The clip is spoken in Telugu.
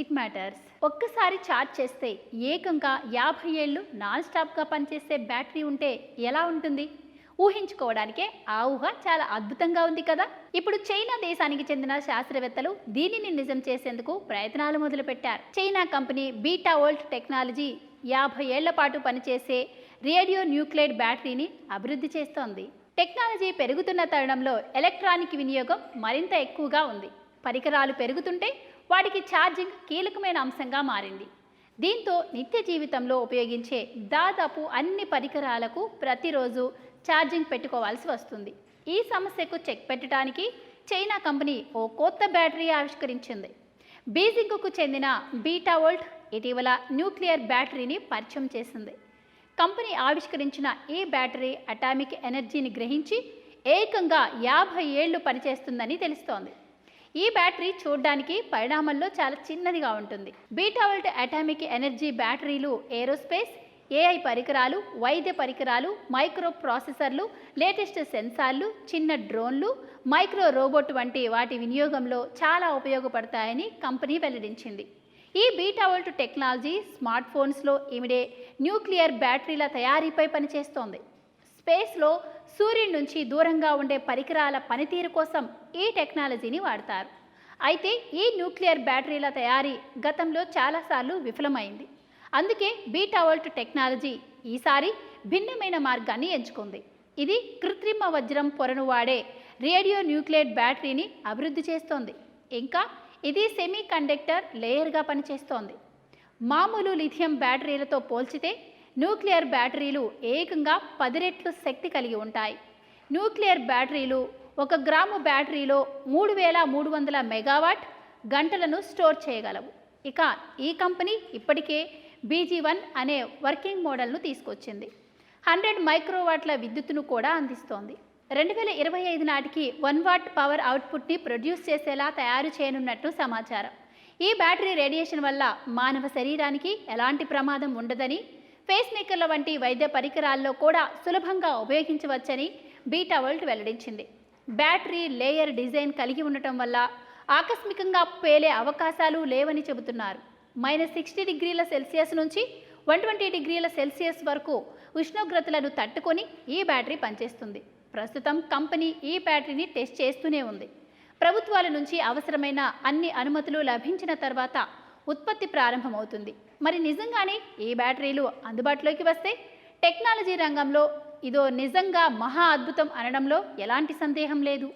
It matters. ఒక్కసారి ఛార్జ్ చేస్తే ఏకంగా 50 ఏళ్ళు నాన్ స్టాప్గా పనిచేసే బ్యాటరీ ఉంటే ఎలా ఉంటుంది? ఊహించుకోవడానికే ఆ ఊహ చాలా అద్భుతంగా ఉంది కదా. ఇప్పుడు చైనా దేశానికి చెందిన శాస్త్రవేత్తలు దీనిని నిజం చేసేందుకు ప్రయత్నాలు మొదలుపెట్టారు. China company beta volt technology 50 ఏళ్ల పాటు పనిచేసే రేడియో న్యూక్లైడ్ బ్యాటరీని అభివృద్ధి చేస్తోంది. టెక్నాలజీ పెరుగుతున్న తరుణంలో ఎలక్ట్రానిక్ వినియోగం మరింత ఎక్కువగా ఉంది. పరికరాలు పెరుగుతుంటే వాటికి ఛార్జింగ్ కీలకమైన అంశంగా మారింది. దీంతో నిత్య జీవితంలో ఉపయోగించే దాదాపు అన్ని పరికరాలకు ప్రతిరోజు ఛార్జింగ్ పెట్టుకోవాల్సి వస్తుంది. ఈ సమస్యకు చెక్ పెట్టడానికి చైనా కంపెనీ ఓ కొత్త బ్యాటరీ ఆవిష్కరించింది. బీజింగ్కు చెందిన బీటా వోల్ట్ ఇటీవల న్యూక్లియర్ బ్యాటరీని పరిచయం చేసింది. కంపెనీ ఆవిష్కరించిన ఈ బ్యాటరీ అటామిక్ ఎనర్జీని గ్రహించి ఏకంగా 50 ఏళ్లు పనిచేస్తుందని తెలుస్తోంది. ఈ బ్యాటరీ చూడ్డానికి పరిణామంలో చాలా చిన్నదిగా ఉంటుంది. బీటా వోల్ట్ అటామిక్ ఎనర్జీ బ్యాటరీలు ఏరోస్పేస్, ఏఐ పరికరాలు, వైద్య పరికరాలు, మైక్రో ప్రాసెసర్లు, లేటెస్ట్ సెన్సార్లు, చిన్న డ్రోన్లు, మైక్రో రోబోట్ వంటి వాటి వినియోగంలో చాలా ఉపయోగపడతాయని కంపెనీ వెల్లడించింది. ఈ బీటా వోల్ట్ టెక్నాలజీ స్మార్ట్ ఫోన్స్లో ఇమిడే న్యూక్లియర్ బ్యాటరీల తయారీపై పనిచేస్తోంది. స్పేస్లో సూర్యుడి నుంచి దూరంగా ఉండే పరికరాల పనితీరు కోసం ఈ టెక్నాలజీని వాడతారు. అయితే ఈ న్యూక్లియర్ బ్యాటరీల తయారీ గతంలో చాలాసార్లు విఫలమైంది. అందుకే బీటా వోల్ట్ టెక్నాలజీ ఈసారి భిన్నమైన మార్గాన్ని ఎంచుకుంది. ఇది కృత్రిమ వజ్రం పొరను వాడే రేడియో న్యూక్లైడ్ బ్యాటరీని అభివృద్ధి చేస్తోంది. ఇంకా ఇది సెమీ కండక్టర్ లేయర్గా పనిచేస్తోంది. మామూలు లిథియం బ్యాటరీలతో పోల్చితే న్యూక్లియర్ బ్యాటరీలు ఏకంగా 10 రెట్లు శక్తి కలిగి ఉంటాయి. న్యూక్లియర్ బ్యాటరీలు 1 గ్రాము బ్యాటరీలో 3300 మెగావాట్ గంటలను స్టోర్ చేయగలవు. ఇక ఈ కంపెనీ ఇప్పటికే BG1 అనే వర్కింగ్ మోడల్ను తీసుకొచ్చింది. 100 మైక్రోవాట్ల విద్యుత్తును కూడా అందిస్తోంది. 2025 నాటికి 1 వాట్ పవర్ అవుట్పుట్ని ప్రొడ్యూస్ చేసేలా తయారు చేయనున్నట్టు సమాచారం. ఈ బ్యాటరీ రేడియేషన్ వల్ల మానవ శరీరానికి ఎలాంటి ప్రమాదం ఉండదని, ఫేస్ మేకర్ల వంటి వైద్య పరికరాల్లో కూడా సులభంగా ఉపయోగించవచ్చని బీటా వోల్ట్ వెల్లడించింది. బ్యాటరీ లేయర్ డిజైన్ కలిగి ఉండటం వల్ల ఆకస్మికంగా పేలే అవకాశాలు లేవని చెబుతున్నారు. -60 డిగ్రీల సెల్సియస్ నుంచి 120 డిగ్రీల సెల్సియస్ వరకు ఉష్ణోగ్రతలను తట్టుకొని ఈ బ్యాటరీ పనిచేస్తుంది. ప్రస్తుతం కంపెనీ ఈ బ్యాటరీని టెస్ట్ చేస్తూనే ఉంది. ప్రభుత్వాల నుంచి అవసరమైన అన్ని అనుమతులు లభించిన తర్వాత ఉత్పత్తి ప్రారంభమవుతుంది. మరి నిజంగానే ఈ బ్యాటరీలు అందుబాటులోకి వస్తే టెక్నాలజీ రంగంలో ఇదో నిజంగా మహా అద్భుతం అనడంలో ఎలాంటి సందేహం లేదు.